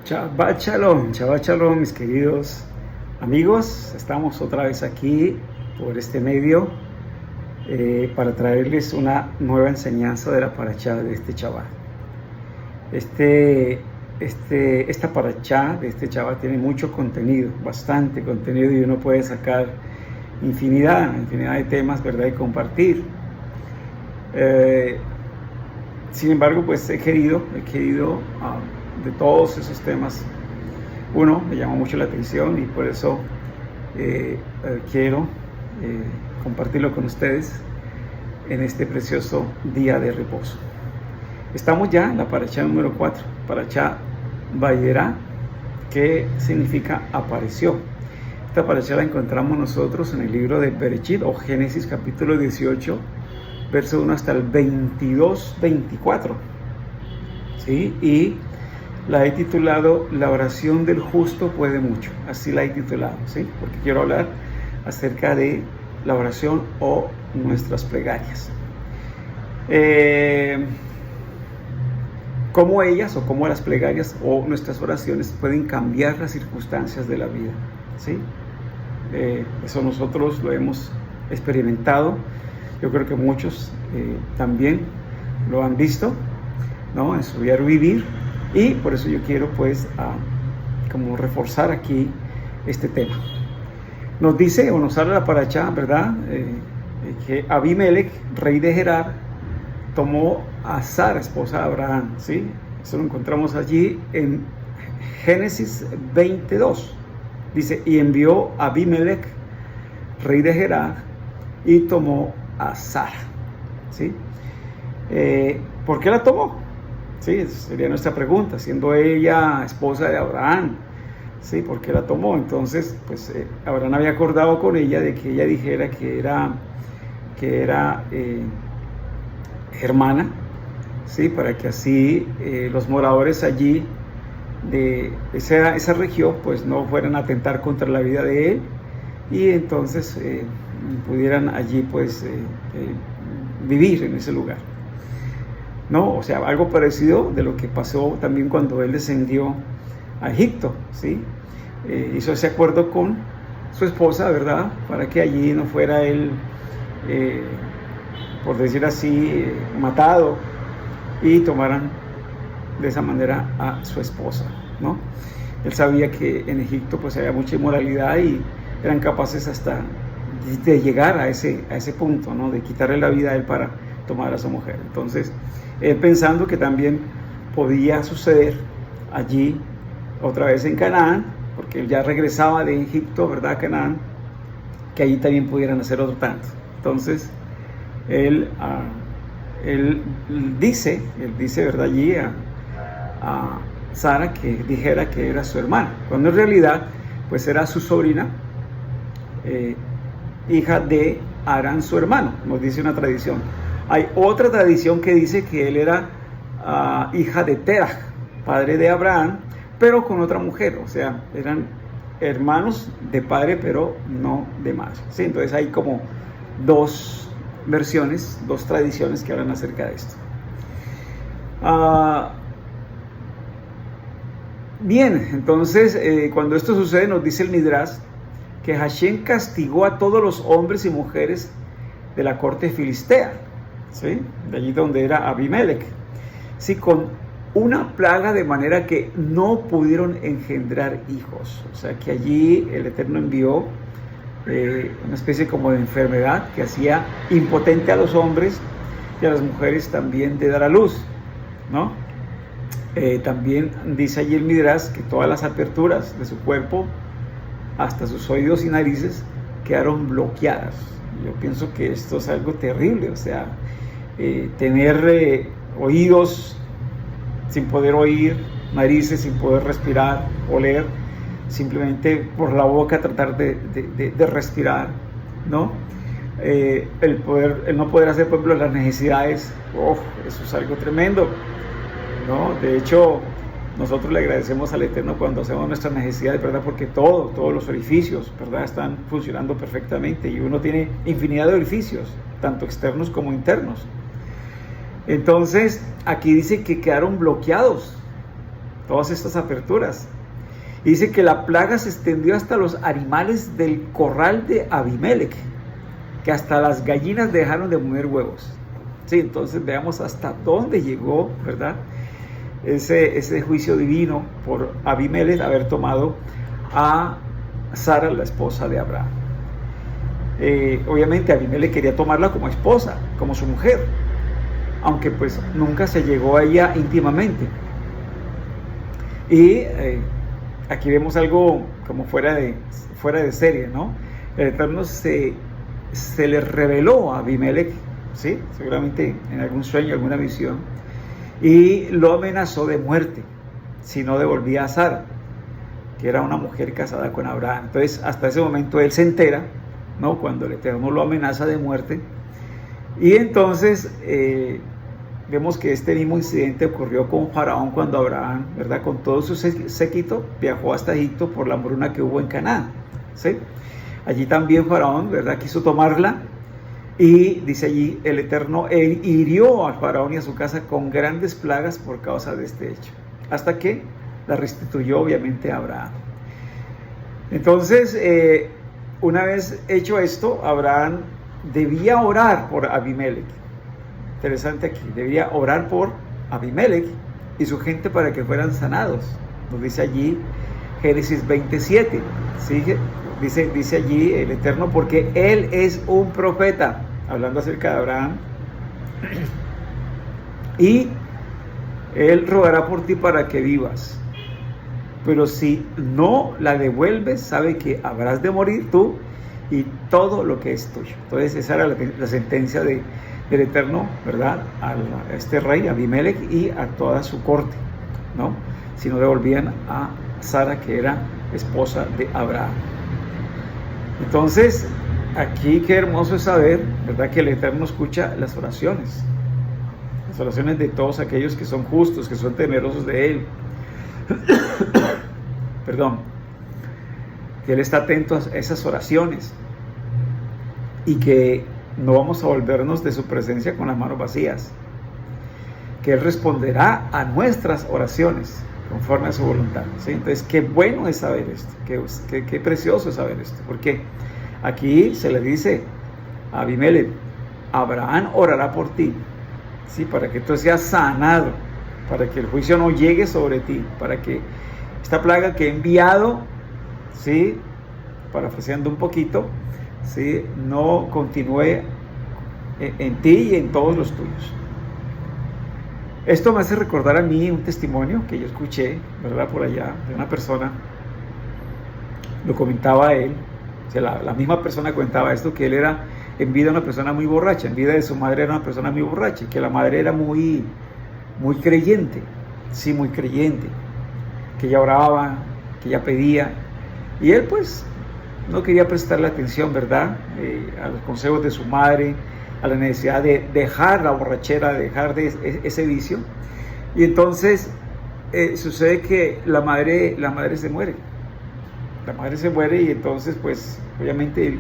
Shabbat Shalom, mis queridos amigos. Estamos otra vez aquí por este medio para traerles una nueva enseñanza de la parashá de este Shabbat. Esta parashá de este Shabbat tiene mucho contenido, bastante contenido, y uno puede sacar infinidad de temas, ¿verdad? Y compartir. Sin embargo, pues he querido de todos esos temas, uno me llama mucho la atención, y por eso quiero compartirlo con ustedes en este precioso día de reposo. Estamos ya en la parashá número 4, parashá Vayera, que significa apareció. Esta parashá la encontramos nosotros en el libro de Bereshit o Génesis, capítulo 18, verso 1 hasta el 22-24, ¿sí? Y la he titulado La oración del justo puede mucho. Así la he titulado, ¿sí? Porque quiero hablar acerca de la oración o nuestras plegarias. Cómo ellas o cómo las plegarias o nuestras oraciones pueden cambiar las circunstancias de la vida, ¿sí? Eso nosotros lo hemos experimentado. Yo creo que muchos también lo han visto, ¿no? En su diario vivir. Y por eso yo quiero pues como reforzar aquí este tema. Nos dice o nos habla la parashá, ¿verdad? Que Abimelech, rey de Gerar, tomó a Sara, esposa de Abraham, ¿sí? Eso lo encontramos allí en Génesis 22. Dice, y envió a Abimelech, rey de Gerar, y tomó a Sara, ¿sí? ¿Por qué la tomó? Sí, sería nuestra pregunta, siendo ella esposa de Abraham, ¿sí? ¿Por qué la tomó? Entonces, pues Abraham había acordado con ella de que ella dijera que era hermana, ¿sí? Para que así los moradores allí de esa región, pues no fueran a atentar contra la vida de él, y entonces pudieran allí, pues, vivir en ese lugar. ¿No? O sea, algo parecido de lo que pasó también cuando él descendió a Egipto, ¿sí? Hizo ese acuerdo con su esposa, ¿verdad? Para que allí no fuera él, por decir así, matado, y tomaran de esa manera a su esposa, ¿no? Él sabía que en Egipto pues había mucha inmoralidad y eran capaces hasta de llegar a ese punto, ¿no? De quitarle la vida a él para tomar a su mujer. Entonces, pensando que también podía suceder allí otra vez en Canaán, porque él ya regresaba de Egipto, ¿verdad?, a Canaán, que allí también pudieran hacer otro tanto. Entonces él dice, ¿verdad?, allí a Sara que dijera que era su hermana, cuando en realidad pues era su sobrina, hija de Arán, su hermano, nos dice una tradición. Hay otra tradición que dice que él era hija de Terah, padre de Abraham, pero con otra mujer, o sea, eran hermanos de padre, pero no de madre, ¿sí? Entonces hay como dos versiones, dos tradiciones que hablan acerca de esto. Bien, entonces cuando esto sucede, nos dice el Midrash que Hashem castigó a todos los hombres y mujeres de la corte filistea, ¿sí? De allí donde era Abimelech, sí, con una plaga, de manera que no pudieron engendrar hijos. O sea que allí el Eterno envió una especie como de enfermedad que hacía impotente a los hombres y a las mujeres también de dar a luz, ¿no? También dice allí el Midrash que todas las aperturas de su cuerpo, hasta sus oídos y narices, quedaron bloqueadas. Yo pienso que esto es algo terrible, o sea, tener oídos sin poder oír, narices sin poder respirar, oler, simplemente por la boca tratar de respirar, ¿no? El no poder hacer, por ejemplo, las necesidades, eso es algo tremendo, ¿no? De hecho, nosotros le agradecemos al Eterno cuando hacemos nuestras necesidades, ¿verdad? Porque todos los orificios, ¿verdad?, están funcionando perfectamente, y uno tiene infinidad de orificios, tanto externos como internos. Entonces, aquí dice que quedaron bloqueados. todas estas aperturas. Y dice que la plaga se extendió hasta los animales del corral de Abimelech, que hasta las gallinas dejaron de poner huevos. Sí, entonces veamos hasta dónde llegó, ¿verdad? Ese juicio divino por Abimelech haber tomado a Sara, la esposa de Abraham. Obviamente Abimelech quería tomarla como esposa, como su mujer, aunque pues nunca se llegó a ella íntimamente. Y aquí vemos algo como fuera de serie, ¿no? El Eterno se le reveló a Abimelech, ¿sí? Seguramente en algún sueño, alguna visión, y lo amenazó de muerte si no devolvía a Sara, que era una mujer casada con Abraham. Entonces hasta ese momento él se entera, ¿no? Cuando el Eterno lo amenaza de muerte. Y entonces vemos que este mismo incidente ocurrió con Faraón cuando Abraham, ¿verdad?, con todo su séquito viajó hasta Egipto por la hambruna que hubo en Canaán, ¿sí? Allí también Faraón, ¿verdad?, quiso tomarla, y dice allí el Eterno, él hirió a Faraón y a su casa con grandes plagas por causa de este hecho, hasta que la restituyó obviamente a Abraham. Entonces, una vez hecho esto, Abraham debía orar por Abimelech. Interesante aquí, debía orar por Abimelech y su gente para que fueran sanados. Nos dice allí Génesis 27, ¿sí? Dice allí el Eterno, porque él es un profeta, hablando acerca de Abraham, y él rogará por ti para que vivas, pero si no la devuelves, sabe que habrás de morir tú y todo lo que es tuyo. Entonces esa era la sentencia del Eterno, ¿verdad?, a este rey Abimelech y a toda su corte, ¿no?, si no devolvían a Sara, que era esposa de Abraham. Entonces aquí qué hermoso es saber, ¿verdad?, que el Eterno escucha las oraciones de todos aquellos que son justos, que son temerosos de Él. Perdón, que Él está atento a esas oraciones y que no vamos a volvernos de su presencia con las manos vacías, que Él responderá a nuestras oraciones conforme a su voluntad, ¿sí? Entonces qué bueno es saber esto, qué precioso es saber esto, porque aquí se le dice a Abimelech, Abraham orará por ti, ¿sí?, para que tú seas sanado, para que el juicio no llegue sobre ti, para que esta plaga que he enviado, ¿sí?, parafraseando un poquito, ¿sí?, no continúe en ti y en todos los tuyos. Esto me hace recordar a mí un testimonio que yo escuché, ¿verdad?, por allá, de una persona. Lo comentaba él, o sea, la misma persona comentaba esto, que él era en vida una persona muy borracha, en vida de su madre era una persona muy borracha, que la madre era muy creyente, sí, muy creyente, que ella oraba, que ella pedía, y él pues no quería prestarle atención, ¿verdad?, a los consejos de su madre, a la necesidad de dejar la borrachera, de dejar ese vicio. Y entonces sucede que la madre se muere. La madre se muere y entonces pues obviamente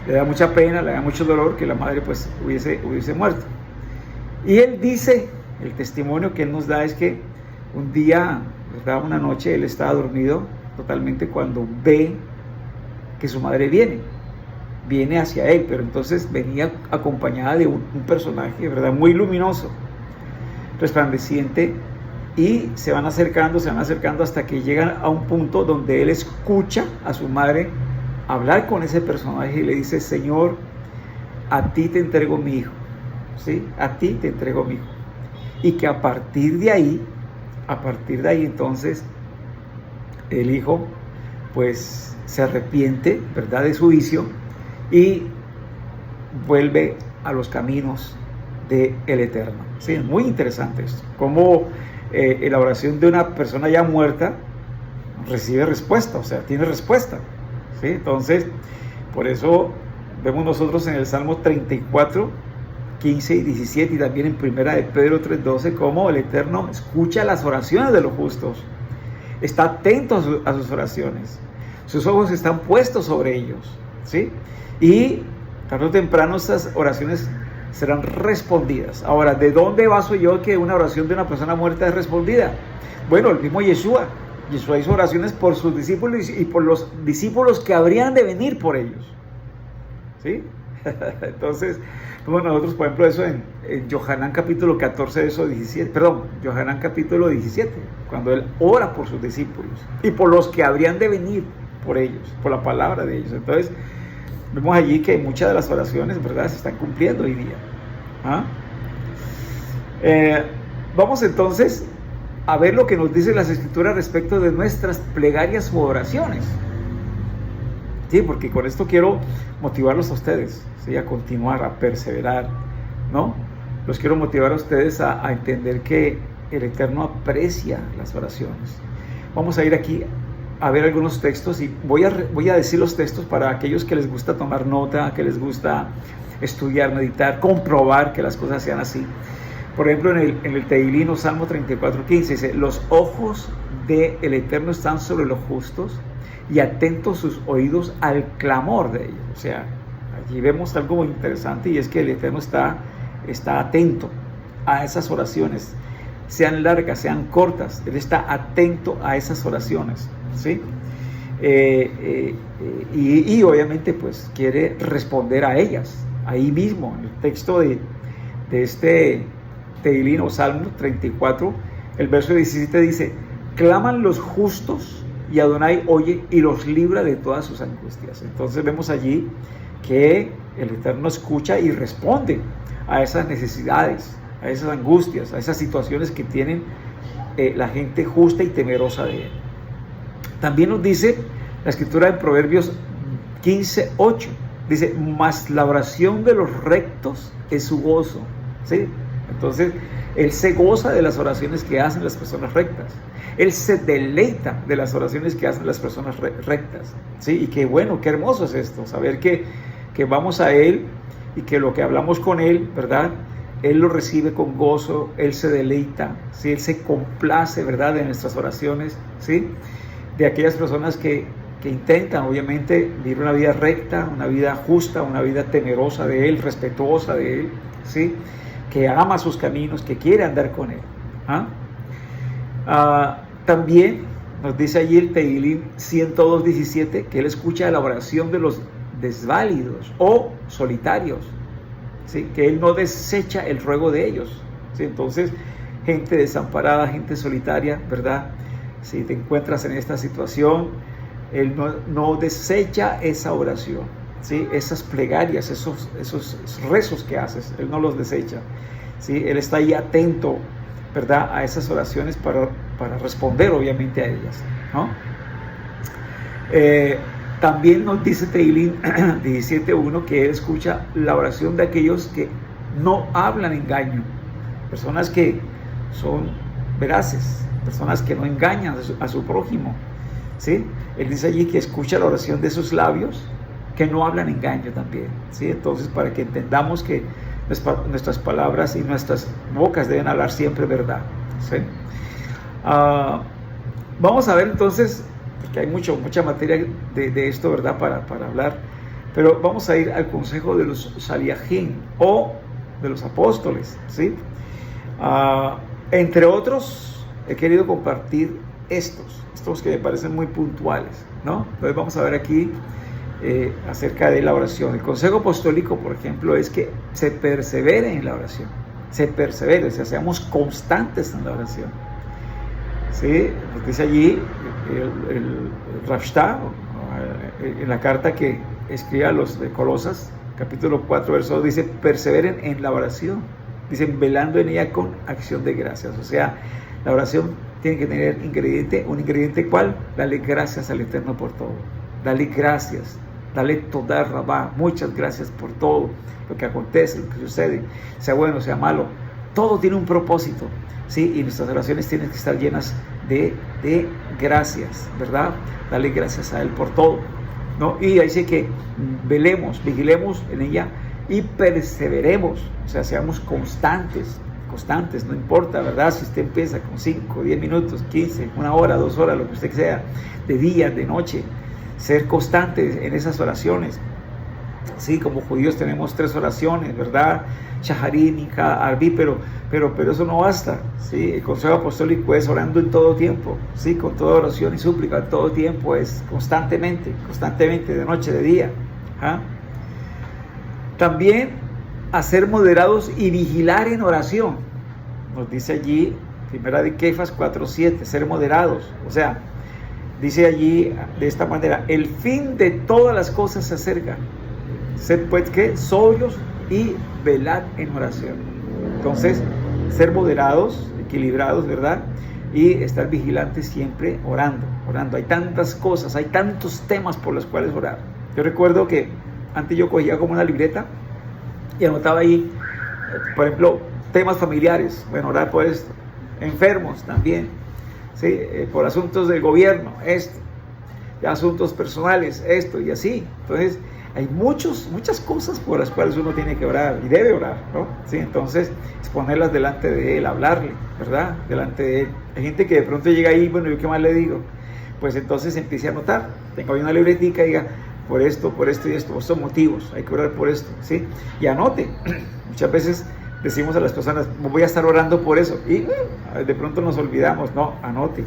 le da mucha pena, le da mucho dolor que la madre pues hubiese muerto. Y él dice, el testimonio que él nos da es que un día, ¿verdad?, una noche él estaba dormido totalmente cuando ve que su madre viene hacia él, pero entonces venía acompañada de un personaje, ¿verdad?, muy luminoso, resplandeciente, y se van acercando hasta que llegan a un punto donde él escucha a su madre hablar con ese personaje y le dice, Señor, a ti te entrego mi hijo, ¿sí?, a ti te entrego mi hijo, y que a partir de ahí entonces el hijo pues se arrepiente, ¿verdad?, de su vicio y vuelve a los caminos del Eterno. Sí, es muy interesante esto, cómo la oración de una persona ya muerta recibe respuesta, o sea, tiene respuesta, ¿sí? Entonces, por eso vemos nosotros en el Salmo 34, 15 y 17, y también en Primera de Pedro 3:12, cómo el Eterno escucha las oraciones de los justos, está atento a sus oraciones, sus ojos están puestos sobre ellos, ¿sí? Y tarde o temprano estas oraciones serán respondidas. Ahora, ¿de dónde baso yo que una oración de una persona muerta es respondida? Bueno, el mismo Yeshua hizo oraciones por sus discípulos y por los discípulos que habrían de venir por ellos. ¿Sí? Entonces, bueno, nosotros, por ejemplo, eso en Yohanan capítulo 14, eso 17, perdón, Yohanan capítulo 17, cuando él ora por sus discípulos y por los que habrían de venir por ellos, por la palabra de ellos. Entonces, vemos allí que muchas de las oraciones, ¿verdad?, se están cumpliendo hoy día. ¿Ah? Vamos entonces a ver lo que nos dicen las Escrituras respecto de nuestras plegarias u oraciones. Sí, porque con esto quiero motivarlos a ustedes, ¿sí?, a continuar, a perseverar, ¿no? Los quiero motivar a ustedes a entender que el Eterno aprecia las oraciones. Vamos a ir aquí a ver algunos textos y voy a decir los textos para aquellos que les gusta tomar nota, que les gusta estudiar, meditar, comprobar que las cosas sean así. Por ejemplo, en el Teilín o Salmo 34:15 dice: los ojos del Eterno están sobre los justos y atentos sus oídos al clamor de ellos. O sea, allí vemos algo muy interesante, y es que el Eterno está atento a esas oraciones, sean largas, sean cortas. Él está atento a esas oraciones, ¿sí? Y obviamente pues quiere responder a ellas. Ahí mismo, en el texto de este Teilín o Salmo 34, el verso 17 dice: claman los justos y Adonai oye y los libra de todas sus angustias. Entonces vemos allí que el Eterno escucha y responde a esas necesidades, a esas angustias, a esas situaciones que tienen la gente justa y temerosa de Él. También nos dice la Escritura en Proverbios 15:8, dice: mas la oración de los rectos es su gozo. ¿Sí? Entonces, Él se goza de las oraciones que hacen las personas rectas. Él se deleita de las oraciones que hacen las personas rectas. ¿Sí? Y qué bueno, qué hermoso es esto, saber que vamos a Él y que lo que hablamos con Él, ¿verdad?, Él lo recibe con gozo, Él se deleita, ¿sí?, Él se complace, ¿verdad?, de nuestras oraciones, ¿sí?, de aquellas personas que intentan, obviamente, vivir una vida recta, una vida justa, una vida temerosa de Él, respetuosa de Él, ¿sí?, que ama sus caminos, que quiere andar con Él. También nos dice allí el Teilín 102:17 que Él escucha la oración de los desválidos o solitarios, ¿sí?, que Él no desecha el ruego de ellos, ¿sí? Entonces, gente desamparada, gente solitaria, ¿verdad?, si te encuentras en esta situación, Él no desecha esa oración, ¿sí?, esas plegarias, esos rezos que haces, Él no los desecha, ¿sí? Él está ahí atento, ¿verdad?, a esas oraciones para responder obviamente a ellas, ¿no? También nos dice Teilín 17:1 que Él escucha la oración de aquellos que no hablan engaño, personas que son veraces, personas que no engañan a su prójimo, ¿sí? Él dice allí que escucha la oración de sus labios que no hablan engaño también, ¿sí? Entonces, para que entendamos que nuestras palabras y nuestras bocas deben hablar siempre verdad, ¿sí? Vamos a ver entonces, porque hay mucha materia de esto, ¿verdad?, para hablar, pero vamos a ir al consejo de los Shaliachim o de los apóstoles, ¿sí? Entre otros, he querido compartir estos que me parecen muy puntuales, ¿no? Entonces vamos a ver aquí acerca de la oración. El consejo apostólico, por ejemplo, es que se persevere en la oración, o sea, seamos constantes en la oración, ¿sí? Nos dice allí el Rav Shtar, en la carta que escribe a los de Colosas, capítulo 4, verso 2, dice: perseveren en la oración, dicen, velando en ella con acción de gracias. O sea, la oración tiene que tener un ingrediente ¿cuál? Dale gracias al Eterno por todo, dale gracias, dale toda rabá, muchas gracias por todo lo que acontece, lo que sucede, sea bueno, sea malo, todo tiene un propósito, ¿sí? Y nuestras oraciones tienen que estar llenas de gracias, ¿verdad? Dale gracias a Él por todo, ¿no? Y ahí dice que vigilemos en ella y perseveremos, o sea, seamos constantes, no importa, ¿verdad?, si usted empieza con 5, 10 minutos, 15, 1 hora, 2 horas, lo que usted sea, de día, de noche, ser constante en esas oraciones, Sí, como judíos tenemos 3 oraciones, ¿verdad? Shaharit, Minja, Arbi, pero eso no basta, ¿sí? El Consejo Apostólico es orando en todo tiempo, ¿sí? Con toda oración y súplica, en todo tiempo, es constantemente, de noche, de día. ¿Ah? También hacer moderados y vigilar en oración. Nos dice allí, primera de Kefas 4:7, ser moderados. O sea, dice allí de esta manera, el fin de todas las cosas se acerca. Ser pues que sobrios y velad en oración. Entonces, ser moderados, equilibrados, ¿verdad? Y estar vigilantes siempre orando. Hay tantas cosas, hay tantos temas por los cuales orar. Yo recuerdo que antes yo cogía como una libreta y anotaba ahí, por ejemplo, temas familiares. Bueno, orar por esto. Enfermos también, ¿sí? Por asuntos del gobierno, esto. Y asuntos personales, esto y así. Entonces, hay muchas cosas por las cuales uno tiene que orar y debe orar, ¿no? ¿Sí? Entonces, exponerlas delante de Él, hablarle, ¿verdad? Delante de Él. Hay gente que de pronto llega ahí, bueno, ¿yo qué más le digo? Pues entonces empiece a anotar. Tenga ahí una libretica y diga, por esto y esto, estos motivos, hay que orar por esto, ¿sí? Y anote. Muchas veces decimos a las personas, voy a estar orando por eso. Y de pronto nos olvidamos. No, anote,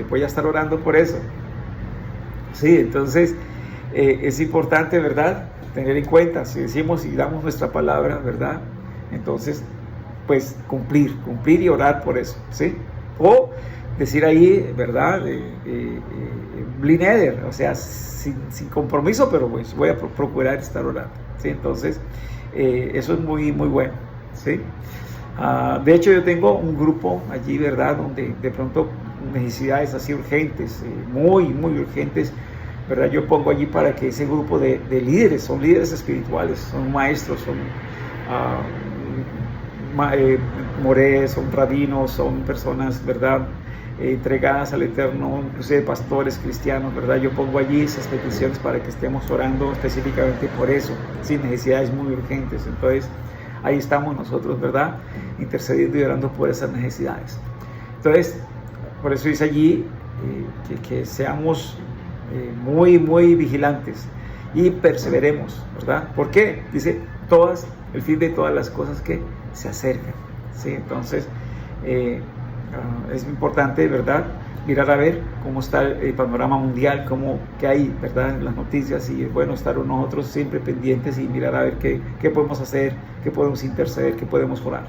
voy a estar orando por eso. Sí, entonces es importante, ¿verdad? Tener en cuenta, si decimos y damos nuestra palabra, ¿verdad? Entonces, pues cumplir y orar por eso, ¿sí? O decir ahí, ¿verdad? Blineder, o sea, sin compromiso, pero pues voy a procurar estar orando, ¿sí? Entonces, eso es muy bueno, ¿sí? De hecho, yo tengo un grupo allí, ¿verdad? Donde de pronto necesidades así urgentes, muy urgentes, ¿verdad? Yo pongo allí para que ese grupo de líderes, son líderes espirituales, son maestros, son morés, son rabinos, son personas, ¿verdad? Entregadas al Eterno, inclusive pastores cristianos, ¿verdad? Yo pongo allí esas peticiones para que estemos orando específicamente por eso, sin necesidades muy urgentes. Entonces, ahí estamos nosotros, ¿verdad? Intercediendo y orando por esas necesidades. Entonces, por eso dice allí que seamos muy vigilantes y perseveremos, ¿verdad? ¿Por qué? Dice, el fin de todas las cosas que se acercan, ¿sí? Entonces, es importante, ¿verdad? Mirar a ver cómo está el panorama mundial, qué hay, ¿verdad? En las noticias, y es bueno estar nosotros siempre pendientes y mirar a ver qué podemos hacer, qué podemos interceder, qué podemos orar.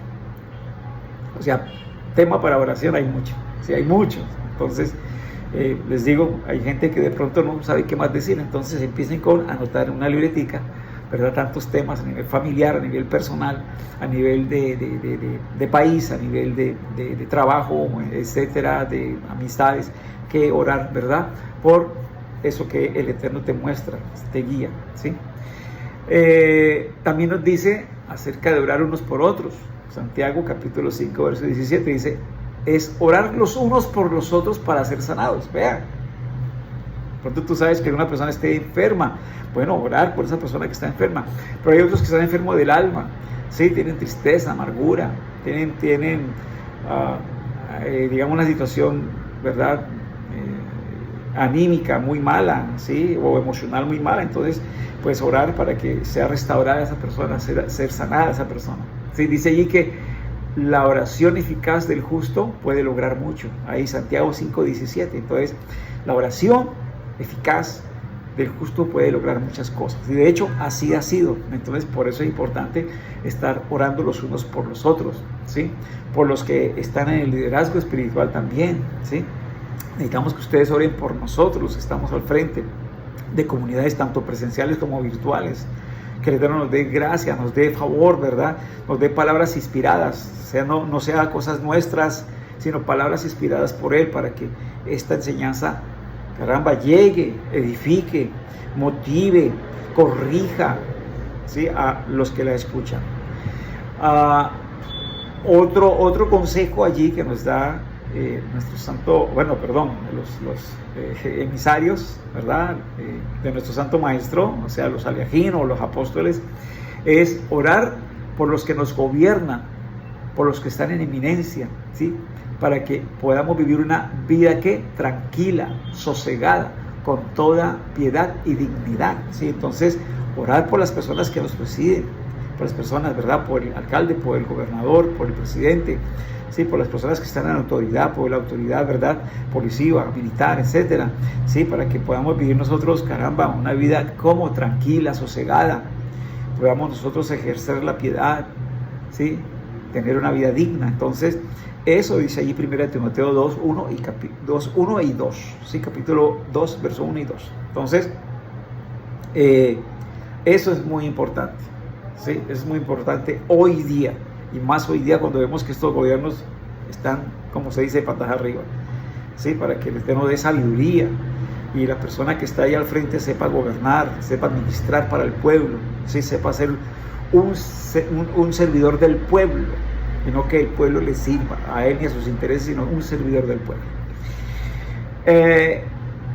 O sea, tema para oración hay mucho, sí, hay muchos. Entonces, les digo, hay gente que de pronto no sabe qué más decir, entonces empiecen con anotar en una libretica, ¿verdad? Tantos temas a nivel familiar, a nivel personal, a nivel de país, a nivel de trabajo, etcétera, de amistades, que orar, ¿verdad? Por eso que el Eterno te muestra, te guía, ¿sí? También nos dice acerca de orar unos por otros. Santiago capítulo 5, verso 17 dice, es orar los unos por los otros para ser sanados. Vean, pronto tú sabes que una persona esté enferma, bueno, orar por esa persona que está enferma, pero hay otros que están enfermos del alma, ¿sí? Tienen tristeza, amargura, tienen digamos una situación, ¿verdad? Anímica muy mala, ¿sí? O emocional muy mala. Entonces, pues orar para que sea restaurada esa persona, ser sanada esa persona, ¿sí? Dice allí que la oración eficaz del justo puede lograr mucho. Ahí Santiago 5:17. Entonces, la oración eficaz del justo puede lograr muchas cosas. Y de hecho, así ha sido. Entonces, por eso es importante estar orando los unos por los otros, ¿sí? Por los que están en el liderazgo espiritual también, ¿sí? Necesitamos que ustedes oren por nosotros. Estamos al frente de comunidades tanto presenciales como virtuales. Que el Eterno nos dé gracia, nos dé favor, ¿verdad? Nos dé palabras inspiradas, o sea, no sea cosas nuestras, sino palabras inspiradas por Él, para que esta enseñanza, caramba, llegue, edifique, motive, corrija, ¿sí? A los que la escuchan. Otro consejo allí que nos da nuestro santo, los emisarios, ¿verdad? De nuestro santo maestro, o sea, los aliajín o los apóstoles, es orar por los que nos gobiernan, por los que están en eminencia, ¿sí? Para que podamos vivir una vida tranquila, sosegada, con toda piedad y dignidad, ¿sí? Entonces, orar por las personas que nos presiden, por las personas, ¿verdad? Por el alcalde, por el gobernador, por el presidente, ¿sí? Por las personas que están en la autoridad, por la autoridad, ¿verdad? Policía, militar, etcétera, ¿sí? Para que podamos vivir nosotros, caramba, una vida como tranquila, sosegada, podamos nosotros ejercer la piedad, ¿sí? Tener una vida digna. Entonces, eso dice allí 1 Timoteo 2, 1 y 2, ¿sí? Capítulo 2, verso 1 y 2. Entonces, eso es muy importante, ¿sí? Es muy importante hoy día, y más hoy día cuando vemos que estos gobiernos están, como se dice, patas arriba, ¿sí? Para que el Eterno dé sabiduría y la persona que está ahí al frente sepa gobernar, sepa administrar para el pueblo, ¿sí? Sepa ser un servidor del pueblo, y no que el pueblo le sirva a él ni a sus intereses, sino un servidor del pueblo.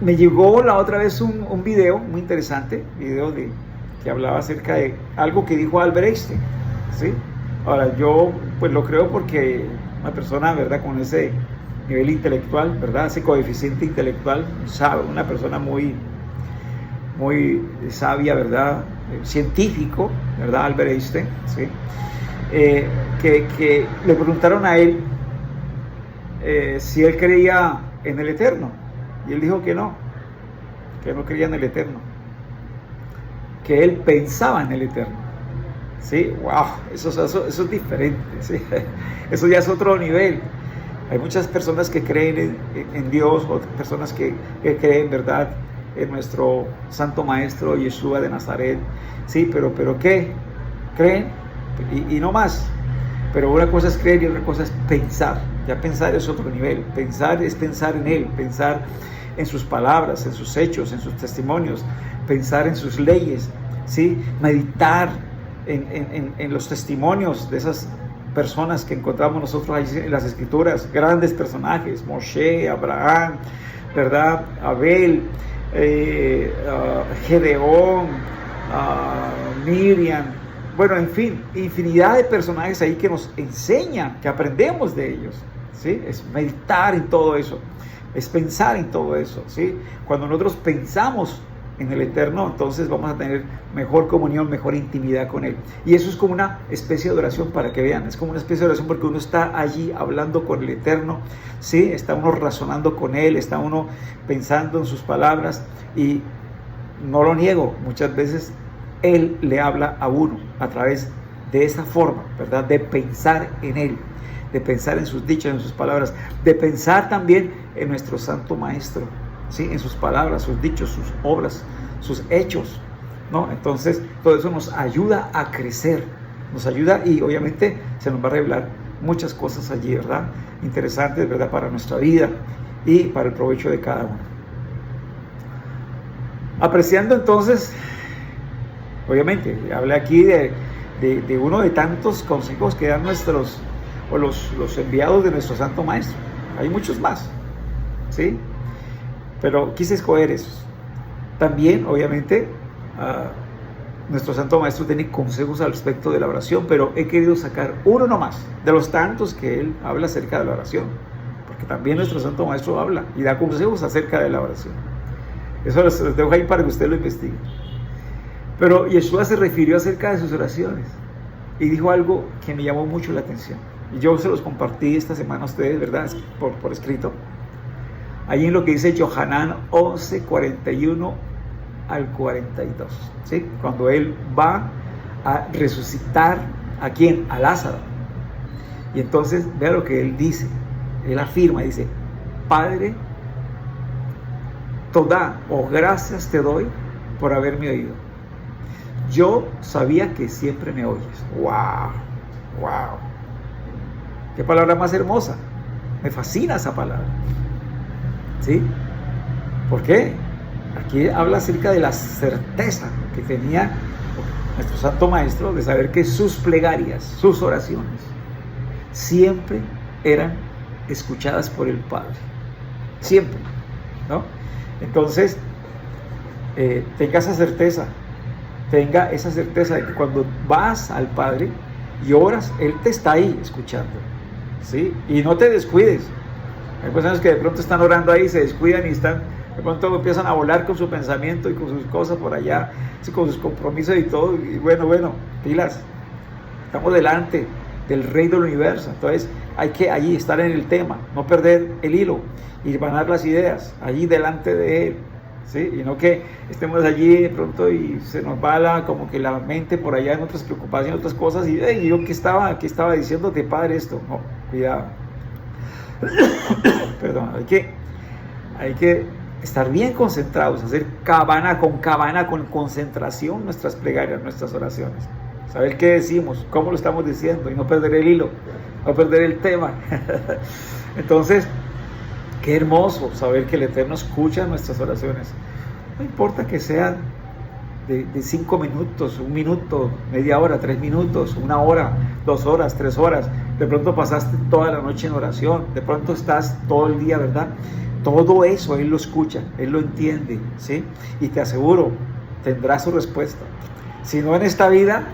Me llegó la otra vez un video muy interesante, que hablaba acerca de algo que dijo Albert Einstein, ¿sí? Ahora, yo pues lo creo porque una persona, ¿verdad?, con ese nivel intelectual, ¿verdad?, ese coeficiente intelectual, sabe, una persona muy sabia, ¿verdad?, científico, ¿verdad?, Albert Einstein, ¿sí? Que le preguntaron a él si él creía en el Eterno, y él dijo que no creía en el Eterno, que él pensaba en el Eterno, ¿sí? ¡Wow! Eso es diferente, ¿sí? Eso ya es otro nivel. Hay muchas personas que creen en Dios, otras personas que creen, ¿verdad?, en nuestro Santo Maestro Yeshua de Nazaret, ¿sí? Pero ¿qué? Creen y no más. Pero una cosa es creer y otra cosa es pensar. Ya pensar es otro nivel. Pensar es pensar en Él, pensar en sus palabras, en sus hechos, en sus testimonios, pensar en sus leyes, ¿sí? Meditar en los testimonios de esas personas que encontramos nosotros ahí en las Escrituras, grandes personajes, Moshe, Abraham, ¿verdad?, Abel, Gedeón, Miriam, bueno, en fin, infinidad de personajes ahí que nos enseñan, que aprendemos de ellos, ¿sí? Es meditar en todo eso, es pensar en todo eso, ¿sí? Cuando nosotros pensamos en el Eterno, entonces vamos a tener mejor comunión, mejor intimidad con Él. Y eso es como una especie de oración, para que vean, es como una especie de oración porque uno está allí hablando con el Eterno, ¿sí? Está uno razonando con Él, está uno pensando en sus palabras, y no lo niego, muchas veces Él le habla a uno a través de esa forma, ¿verdad?, de pensar en Él, de pensar en sus dichos, en sus palabras, de pensar también en nuestro Santo Maestro, ¿sí?, en sus palabras, sus dichos, sus obras, sus hechos, ¿no? Entonces, todo eso nos ayuda a crecer, nos ayuda, y obviamente se nos va a revelar muchas cosas allí, ¿verdad?, interesantes, ¿verdad?, para nuestra vida y para el provecho de cada uno. Apreciando entonces, obviamente, hablé aquí de uno de tantos consejos que dan los enviados de nuestro Santo Maestro. Hay muchos más, ¿sí? Pero quise escoger esos. También, obviamente, nuestro Santo Maestro tiene consejos al respecto de la oración, pero he querido sacar uno nomás, de los tantos que él habla acerca de la oración, porque también nuestro Santo Maestro habla y da consejos acerca de la oración. Eso los dejo ahí para que usted lo investigue. Pero Yeshua se refirió acerca de sus oraciones y dijo algo que me llamó mucho la atención. Y yo se los compartí esta semana a ustedes, ¿verdad?, por escrito. Allí en lo que dice Yohanan 11, 41 al 42, ¿sí? Cuando él va a resucitar, ¿a quién? A Lázaro. Y entonces, vea lo que él dice. Él afirma, dice: Padre, Todá, o gracias te doy por haberme oído. Yo sabía que siempre me oyes. ¡Wow! ¡Wow! ¡Qué palabra más hermosa! Me fascina esa palabra, ¿sí? ¿Por qué? Aquí habla acerca de la certeza que tenía nuestro Santo Maestro de saber que sus plegarias, sus oraciones, siempre eran escuchadas por el Padre. Siempre, ¿no? Entonces, tenga esa certeza de que cuando vas al Padre y oras, Él te está ahí escuchando, ¿sí? Y no te descuides. Hay personas que de pronto están orando ahí, se descuidan y están De pronto empiezan a volar con su pensamiento y con sus cosas por allá, con sus compromisos y todo. Y bueno, pilas. Estamos delante del Rey del Universo. Entonces hay que allí estar en el tema, no perder el hilo, y ganar las ideas allí delante de Él. ¿Sí? Y no que estemos allí de pronto y se nos va como que la mente por allá en otras preocupaciones, en otras cosas, y yo ¿qué estaba diciéndote, padre, esto? No, cuidado. Perdón, hay que estar bien concentrados, hacer cabana, con concentración nuestras plegarias, nuestras oraciones. Saber qué decimos, cómo lo estamos diciendo, y no perder el hilo, no perder el tema. Entonces, qué hermoso saber que el Eterno escucha nuestras oraciones. No importa que sean de 5 minutos, 1 minuto, media hora, 3 minutos, 1 hora, 2 horas, 3 horas. De pronto pasaste toda la noche en oración, de pronto estás todo el día, ¿verdad? Todo eso Él lo escucha, Él lo entiende, ¿sí? Y te aseguro, tendrá su respuesta. Si no en esta vida,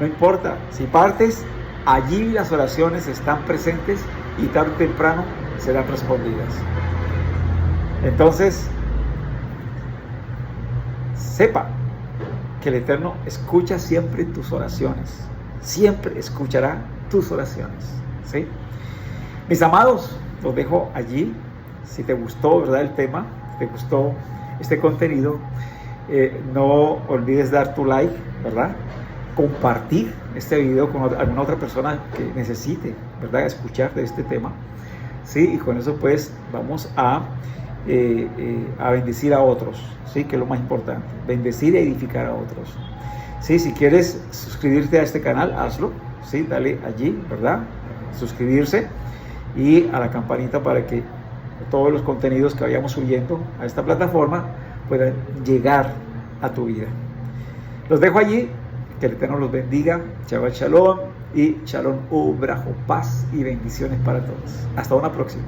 no importa. Si partes, allí las oraciones están presentes y tarde o temprano serán respondidas. Entonces, sepa que el Eterno escucha siempre tus oraciones. Siempre escuchará tus oraciones, ¿sí? Mis amados, los dejo allí. Si te gustó, ¿verdad?, el tema, te gustó este contenido, no olvides dar tu like, ¿verdad? Compartir este video con alguna otra persona que necesite, ¿verdad?, escuchar de este tema. Sí, y con eso pues vamos a bendecir a otros, sí, que es lo más importante, bendecir e edificar a otros. Sí, si quieres suscribirte a este canal, hazlo, sí, dale allí, ¿verdad?, suscribirse, y a la campanita para que todos los contenidos que vayamos subiendo a esta plataforma puedan llegar a tu vida. Los dejo allí, que el Eterno los bendiga, Shabbat Shalom y Shalom Ubrajo, paz y bendiciones para todos. Hasta una próxima.